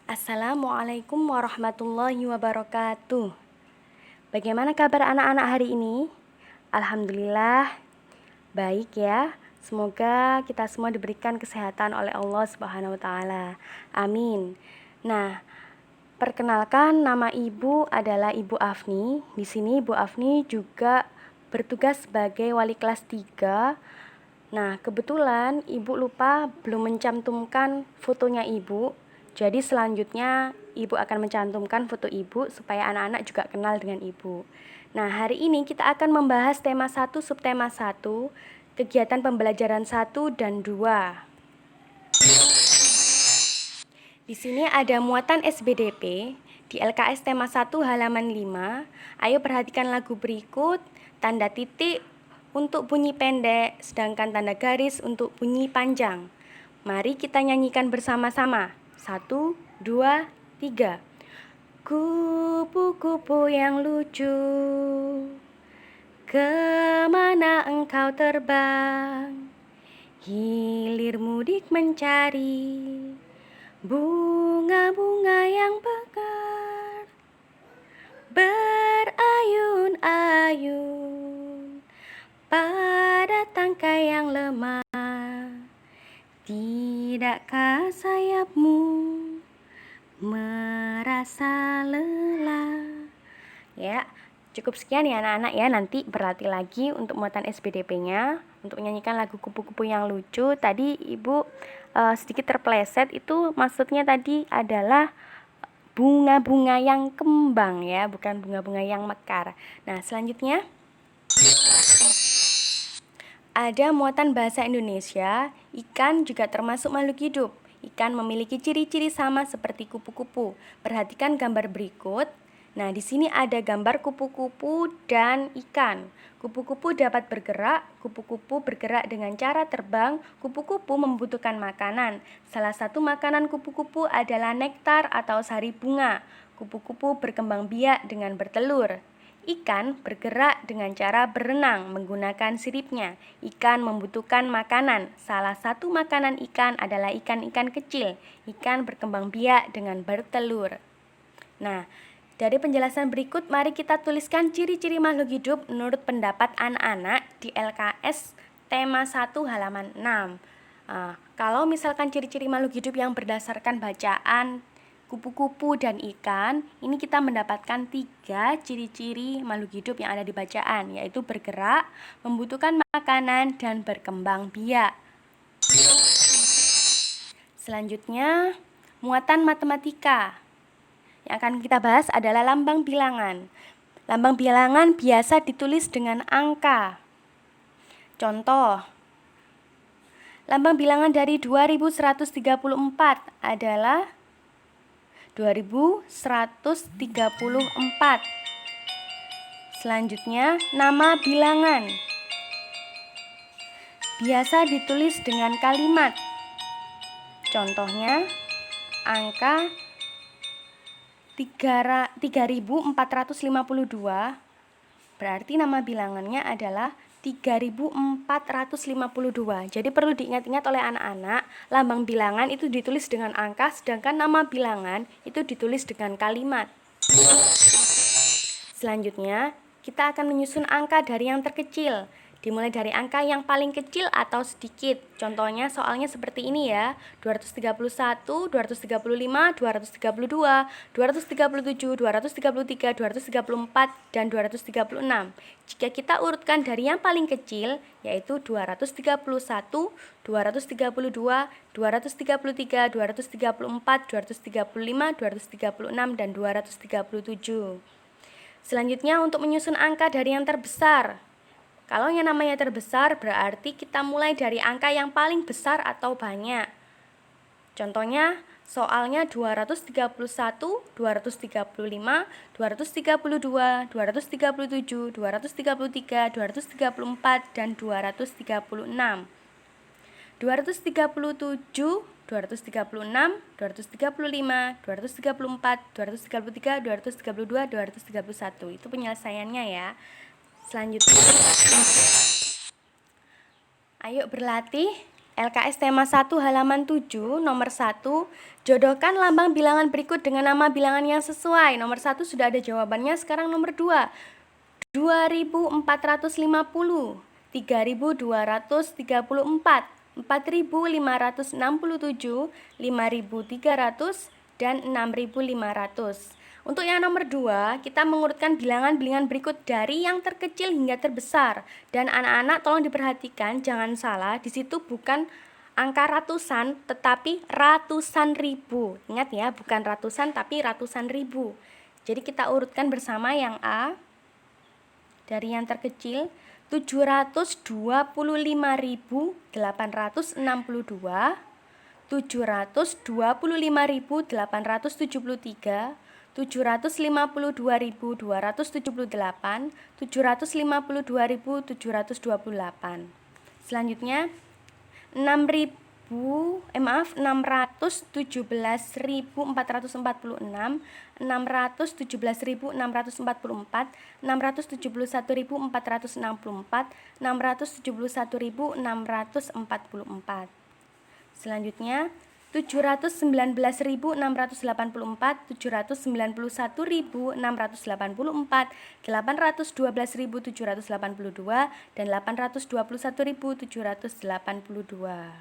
Assalamualaikum warahmatullahi wabarakatuh. Bagaimana kabar anak-anak hari ini? Alhamdulillah, baik ya. Semoga kita semua diberikan kesehatan oleh Allah Subhanahu wa taala. Amin. Nah, perkenalkan nama Ibu adalah Ibu Afni. Di sini Ibu Afni juga bertugas sebagai wali kelas 3. Nah, kebetulan Ibu lupa belum mencantumkan fotonya Ibu. Jadi selanjutnya Ibu akan mencantumkan foto Ibu supaya anak-anak juga kenal dengan Ibu. Nah, hari ini kita akan membahas tema 1, subtema 1, kegiatan pembelajaran 1 dan 2. Di sini ada muatan SBDP di LKS tema 1 halaman 5. Ayo perhatikan lagu berikut, tanda titik untuk bunyi pendek, sedangkan tanda garis untuk bunyi panjang. Mari kita nyanyikan bersama-sama. 1, 2, 3. Kupu-kupu yang lucu, kemana engkau terbang? Hilir mudik mencari bunga-bunga yang mekar, berayun-ayun pada tangkai yang lemah. Tidakkah sayapmu merasa lelah? Ya, cukup sekian ya anak-anak ya. Nanti berlatih lagi untuk muatan SBDP-nya, untuk menyanyikan lagu kupu-kupu yang lucu. Tadi Ibu sedikit terpeleset, itu maksudnya tadi adalah bunga-bunga yang kembang ya, bukan bunga-bunga yang mekar. Nah, selanjutnya ada muatan bahasa Indonesia. Ikan juga termasuk makhluk hidup. Ikan memiliki ciri-ciri sama seperti kupu-kupu. Perhatikan gambar berikut. Nah, di sini ada gambar kupu-kupu dan ikan. Kupu-kupu dapat bergerak, kupu-kupu bergerak dengan cara terbang, kupu-kupu membutuhkan makanan. Salah satu makanan kupu-kupu adalah nektar atau sari bunga. Kupu-kupu berkembang biak dengan bertelur. Ikan bergerak dengan cara berenang menggunakan siripnya. Ikan membutuhkan makanan. Salah satu makanan ikan adalah ikan-ikan kecil. Ikan berkembang biak dengan bertelur. Nah, dari penjelasan berikut, mari kita tuliskan ciri-ciri makhluk hidup menurut pendapat anak-anak di LKS tema 1 halaman 6. Kalau misalkan ciri-ciri makhluk hidup yang berdasarkan bacaan kupu-kupu dan ikan, ini kita mendapatkan 3 ciri-ciri makhluk hidup yang ada di bacaan, yaitu bergerak, membutuhkan makanan, dan berkembang biak. Selanjutnya, muatan matematika. Yang akan kita bahas adalah lambang bilangan. Lambang bilangan biasa ditulis dengan angka. Contoh, lambang bilangan dari 2134 adalah 2134. Selanjutnya, nama bilangan biasa ditulis dengan kalimat. Contohnya, angka 3452, berarti nama bilangannya adalah 3452. Jadi perlu diingat-ingat oleh anak-anak, lambang bilangan itu ditulis dengan angka, sedangkan nama bilangan itu ditulis dengan kalimat. Selanjutnya, kita akan menyusun angka dari yang terkecil. Dimulai dari angka yang paling kecil atau sedikit. Contohnya soalnya seperti ini ya. 231, 235, 232, 237, 233, 234, dan 236. Jika kita urutkan dari yang paling kecil, yaitu 231, 232, 233, 234, 235, 236, dan 237. Selanjutnya untuk menyusun angka dari yang terbesar. Kalau yang namanya terbesar berarti kita mulai dari angka yang paling besar atau banyak. Contohnya soalnya 231, 235, 232, 237, 233, 234, dan 236. 237, 236, 235, 234, 233, 232, 231. Itu penyelesaiannya ya. Selanjutnya, ayo berlatih LKS tema 1 halaman 7 nomor 1, jodohkan lambang bilangan berikut dengan nama bilangan yang sesuai. Nomor 1 sudah ada jawabannya, sekarang nomor 2. 2450, 3234, 4567, 5300, dan 6500. Untuk yang nomor 2, kita mengurutkan bilangan-bilangan berikut dari yang terkecil hingga terbesar. Dan anak-anak tolong diperhatikan, jangan salah, di situ bukan angka ratusan, tetapi ratusan ribu. Ingat ya, bukan ratusan, tapi ratusan ribu. Jadi kita urutkan bersama yang A. Dari yang terkecil, 725.862, 725.873, 752.278, 752.728. Selanjutnya 617.446, 617.644, 671.464, 671.644. Selanjutnya 719.684, 791.684, 812.782, dan 821.782.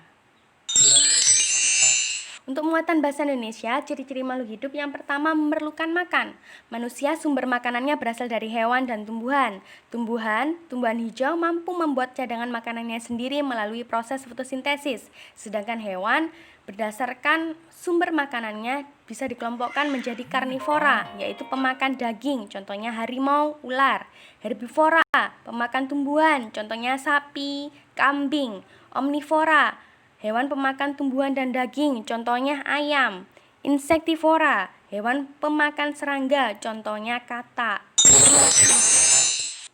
Untuk muatan bahasa Indonesia, ciri-ciri makhluk hidup yang pertama memerlukan makan. Manusia sumber makanannya berasal dari hewan dan tumbuhan. Tumbuhan hijau mampu membuat cadangan makanannya sendiri melalui proses fotosintesis. Sedangkan hewan berdasarkan sumber makanannya bisa dikelompokkan menjadi karnivora, yaitu pemakan daging, contohnya harimau, ular. Herbivora, pemakan tumbuhan, contohnya sapi, kambing. Omnivora, hewan pemakan tumbuhan dan daging, contohnya ayam. Insektivora, hewan pemakan serangga, contohnya katak.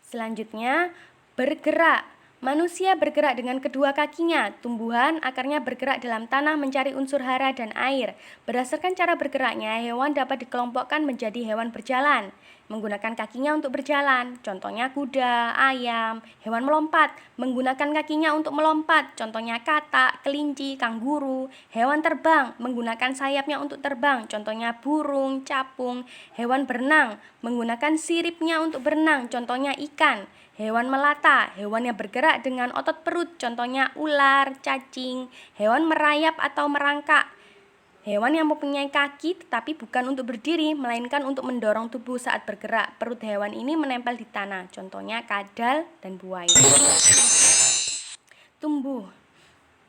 Selanjutnya, bergerak. Manusia bergerak dengan kedua kakinya. Tumbuhan akarnya bergerak dalam tanah mencari unsur hara dan air. Berdasarkan cara bergeraknya, hewan dapat dikelompokkan menjadi hewan berjalan, menggunakan kakinya untuk berjalan, contohnya kuda, ayam. Hewan melompat, menggunakan kakinya untuk melompat, contohnya katak, kelinci, kanguru. Hewan terbang, menggunakan sayapnya untuk terbang, contohnya burung, capung. Hewan berenang, menggunakan siripnya untuk berenang, contohnya ikan. Hewan melata, hewan yang bergerak dengan otot perut, contohnya ular, cacing. Hewan merayap atau merangkak, hewan yang mempunyai kaki tetapi bukan untuk berdiri, melainkan untuk mendorong tubuh saat bergerak. Perut hewan ini menempel di tanah, contohnya kadal dan buaya. Tumbuh.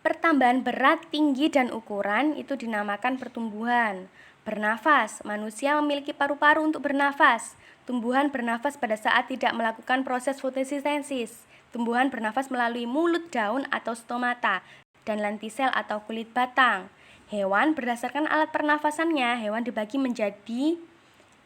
Pertambahan berat, tinggi, dan ukuran itu dinamakan pertumbuhan. Bernafas. Manusia memiliki paru-paru untuk bernafas. Tumbuhan bernafas pada saat tidak melakukan proses fotosintesis. Tumbuhan bernafas melalui mulut, daun, atau stomata, dan lentisel atau kulit batang. Hewan berdasarkan alat pernafasannya, hewan dibagi menjadi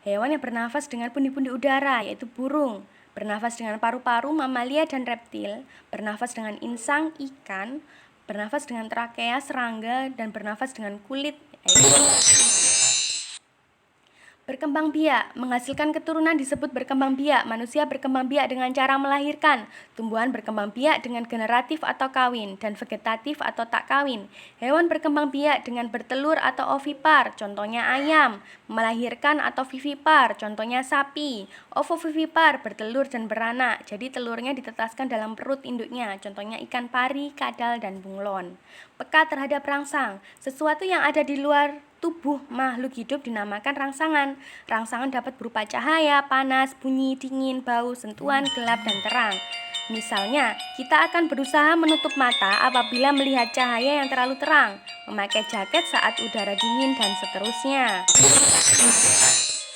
hewan yang bernafas dengan pundi-pundi udara, yaitu burung. Bernafas dengan paru-paru, mamalia dan reptil. Bernafas dengan insang, ikan. Bernafas dengan trakea, serangga. Dan bernafas dengan kulit, berkembang biak. Menghasilkan keturunan disebut berkembang biak. Manusia berkembang biak dengan cara melahirkan. Tumbuhan berkembang biak dengan generatif atau kawin, dan vegetatif atau tak kawin. Hewan berkembang biak dengan bertelur atau ovipar, contohnya ayam. Melahirkan atau vivipar, contohnya sapi. Ovovivipar, bertelur dan beranak, jadi telurnya ditetaskan dalam perut induknya, contohnya ikan pari, kadal, dan bunglon. Peka terhadap rangsang, sesuatu yang ada di luar tubuh makhluk hidup dinamakan rangsangan. Rangsangan dapat berupa cahaya, panas, bunyi, dingin, bau, sentuhan, gelap, dan terang. Misalnya, kita akan berusaha menutup mata apabila melihat cahaya yang terlalu terang, memakai jaket saat udara dingin, dan seterusnya.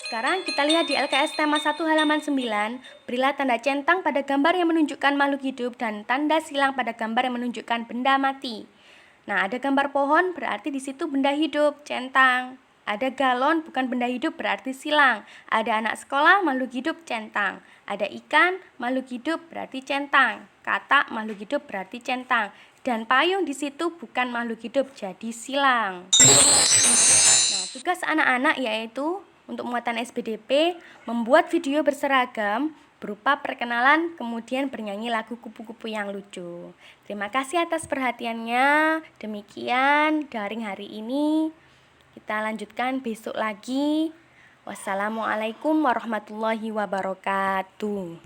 Sekarang kita lihat di LKS tema 1 halaman 9, berilah tanda centang pada gambar yang menunjukkan makhluk hidup dan tanda silang pada gambar yang menunjukkan benda mati. Nah, ada gambar pohon berarti di situ benda hidup, centang. Ada galon bukan benda hidup berarti silang. Ada anak sekolah, makhluk hidup, centang. Ada ikan, makhluk hidup berarti centang. Katak, makhluk hidup berarti centang. Dan payung di situ bukan makhluk hidup, jadi silang. Nah, tugas anak-anak yaitu untuk muatan SPDP, membuat video berseragam, berupa perkenalan, kemudian bernyanyi lagu kupu-kupu yang lucu. Terima kasih atas perhatiannya. Demikian daring hari ini. Kita lanjutkan besok lagi. Wassalamualaikum warahmatullahi wabarakatuh.